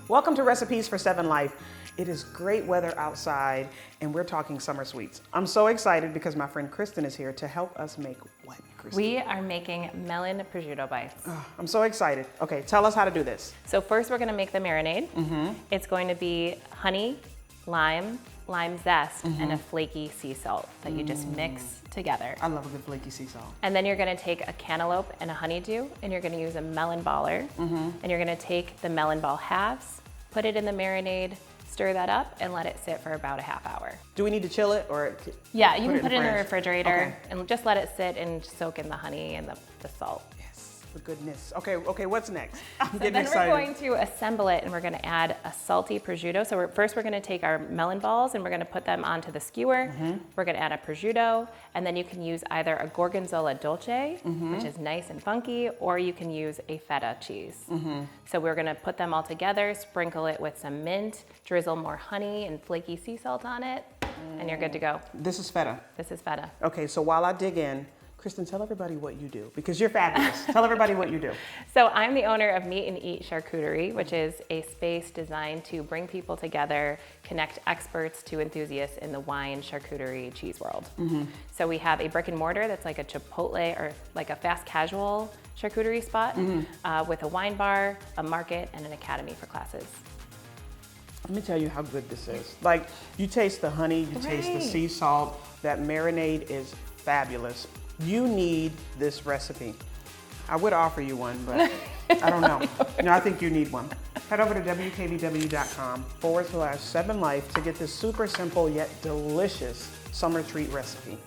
Welcome to Recipes for 7 Life. It is great weather outside and we're talking summer sweets. I'm so excited because my friend Kristen is here to help us make what, Kristen? We are making Melon Prosciutto Bites. I'm so excited. Okay, tell us how to do this. So first we're gonna make the marinade. It's going to be honey, lime zest, and a flaky sea salt that you just mix together. I love a good flaky sea salt. And then you're gonna take a cantaloupe and a honeydew, and you're gonna use a melon baller, and you're gonna take the melon ball halves, put it in the marinade, stir that up, and let it sit for about a half hour. Do we need to chill it or? Yeah, you can put it in the fridge? refrigerator Okay. and just let it sit and soak in the honey and the salt. Yes, the goodness. Okay, what's next? I'm So getting then excited. we're going to assemble it and we're gonna add a salty prosciutto. So first we're gonna take our melon balls and we're gonna put them onto the skewer. We're gonna add a prosciutto, and then you can use either a Gorgonzola Dolce, which is nice and funky, or you can use a feta cheese. So we're gonna put them all together, sprinkle it with some mint, drizzle more honey and flaky sea salt on it, and you're good to go. This is feta. This is feta. Okay, so while I dig in, Kristen, tell everybody what you do because you're fabulous. Tell everybody what you do. So I'm the owner of Meet and Eat Charcuterie, which is a space designed to bring people together, connect experts to enthusiasts in the wine, charcuterie, cheese world. So we have a brick and mortar that's like a Chipotle or like a fast casual charcuterie spot with a wine bar, a market, and an academy for classes. Let me tell you how good this is. Like, you taste the honey, you taste the Right. sea salt, that marinade is fabulous. You need this recipe. I would offer you one, but I don't know. No, I think you need one. Head over to wkbw.com/7life to get this super simple yet delicious summer treat recipe.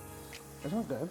It smells good.